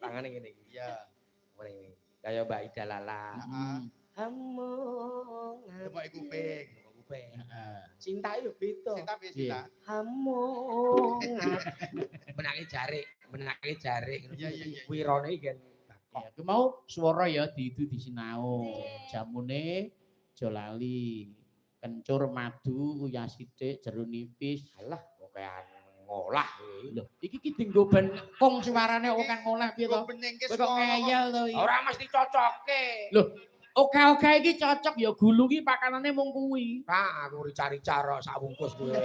Tangane ngene iki. Iya. Ngene. Kaya Mbak Ida Lala. Heeh. Hamongan. Demok kuping. Kuping. Heeh. Cinta yo beda. Cinta piye cinta? Hamongan. Menake jarik, menake jarik. Iya. Wirone iki kan. Ya, ku mau swara ya diidu disinau. Jamune aja lali. Kencur madu uyah sithik jeruk nipis. Alah pokokan ngolah iki. Lho, iki ki dienggo ben kong suarane okan ngolah piye to? Kowe kok ngeyel to iki. Ora mesti cocoke. Lho, oke-oke iki cocok ya gulu ki pakanane mung kuwi. Pak aku rica-rica ro sak wungkus kuwi.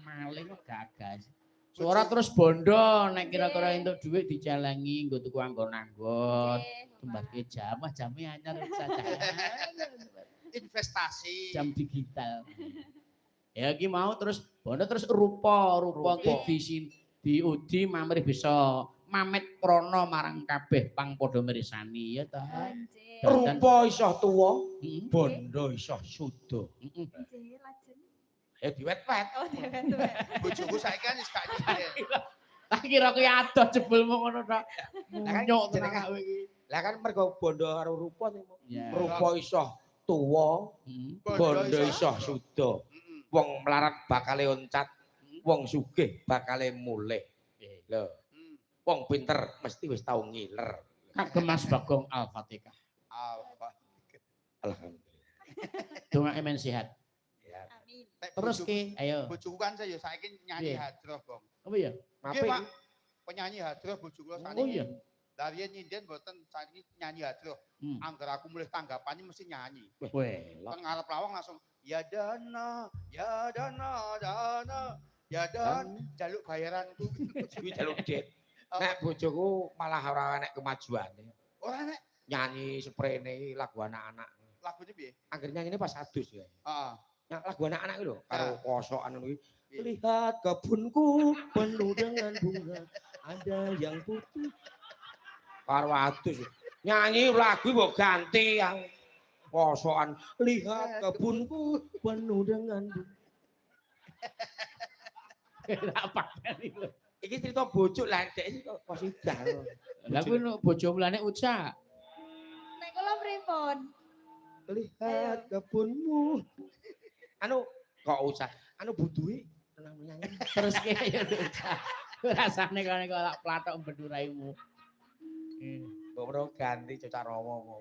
Maling kok gagas. Suara terus bondo nek kira-kira entuk dhuwit dijalangi nggo tuku anggon-anggon. Kembangke jame anyar saja. Investasi. Jam digital. Ya iki mau terus bondo terus rupa ki diudi mamrih bisa mamet prana marang kabeh pang padha mirsani ya ta. Rupa iso tuwa, bondo iso suda. Nggih, lajeng. Ya diwet-wet. Oh, diwet-wet. Bojoku saiki kan wis gak nyindir. Tak kira kuwi adoh jebulmu ngono tok. Nyok tenan kowe iki. Lah kan mergo bondo karo rupa Ya. rupa iso tuwa, bondo iso suda. Wong melarat bakale oncat, wong sugih bakale mulih. Lho. Wong pinter mesti wis tau ngiler. Kagem Mas Bagong Al-Fatihah. Alhamdulillah. Dongake men sehat. Ya. Amin. Terus ki, ayo. Bojoku kan saya saiki nyanyi hadroh, Bang. Apa ya? Nggih, Pak. Penyanyi hadroh bojoku kula sakniki. Oh iya. Lah riyen nyinden mboten saiki nyanyi hadroh. Angger aku mulih tanggapannya mesti nyanyi. Weh, Kan ngarep lawang langsung ya dana, ya dana, ya dan jaluk bayaranku. Kuwi jaluk dit. Nek bojoku malah ora enek kemajuane. Ora nek Nyanyi seprene lagu anak-anak. lagune piye? Angger nyanyine pas adus ya. Heeh. Lagu anak-anak itu lho, karo kosokan ngono kuwi. Lihat kebunku penuh dengan bunga, ada yang putih. Karo adus. Nyanyi lagu mbok ganti yang kosokan. Lihat kebunku penuh dengan bunga. apa itu? Iki cerita bojo lah, dek iki kok kosidah. Lah kuwi bojo mulane ucak. Nek kula pripun? Lihat kebunmu. Anu kok usah. Anu buduhe tenang nyanyi. Terus ki ya ucak. Rasane kene kok tak plathok mbeduraimu. Kok ora ganti cocak rawa kok.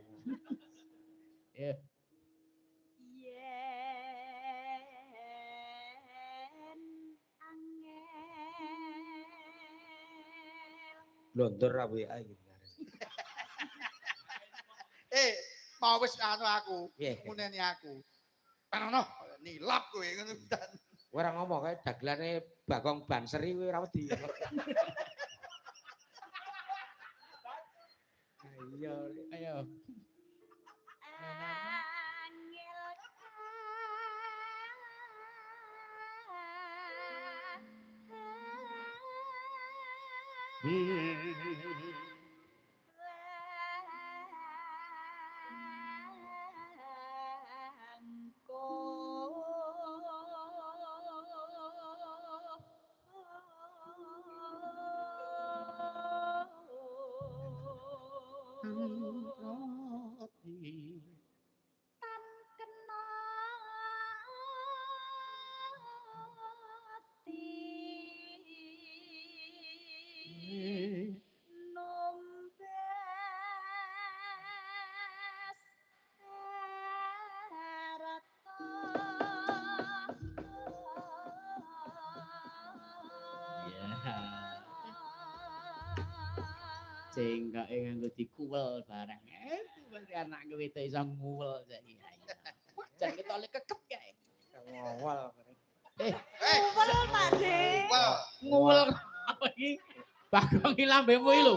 Ya. Blonder ra WA iki. Mau wis anu aku. Piye? Nguneni aku. Panono, nilap kowe ngono dan. Kowe ora ngomong kae dagelane Bagong Banseri kowe ora wedi. Ayo, ayo. Cengkake nganggo dikuwel barang. Berarti anak kowe itu iso nguwel saiki. Jan ketole kekep kae. ngowal. Nguwel Pak De. Nguwel apa iki? Bagong iki lambemu iki lho.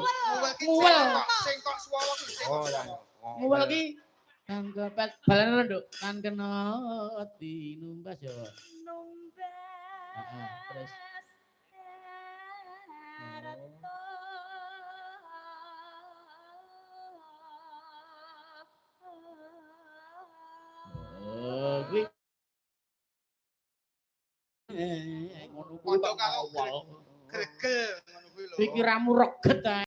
Nguwel sing kok swara kuwi sing. Oh, ya. Nguwel iki kanggo balane nduk kan kena ati numbas ya. Numbas. Terus kuwi ngono kuwi kok awal. Gregel ngono kuwi lho. Pikiramu reget ae.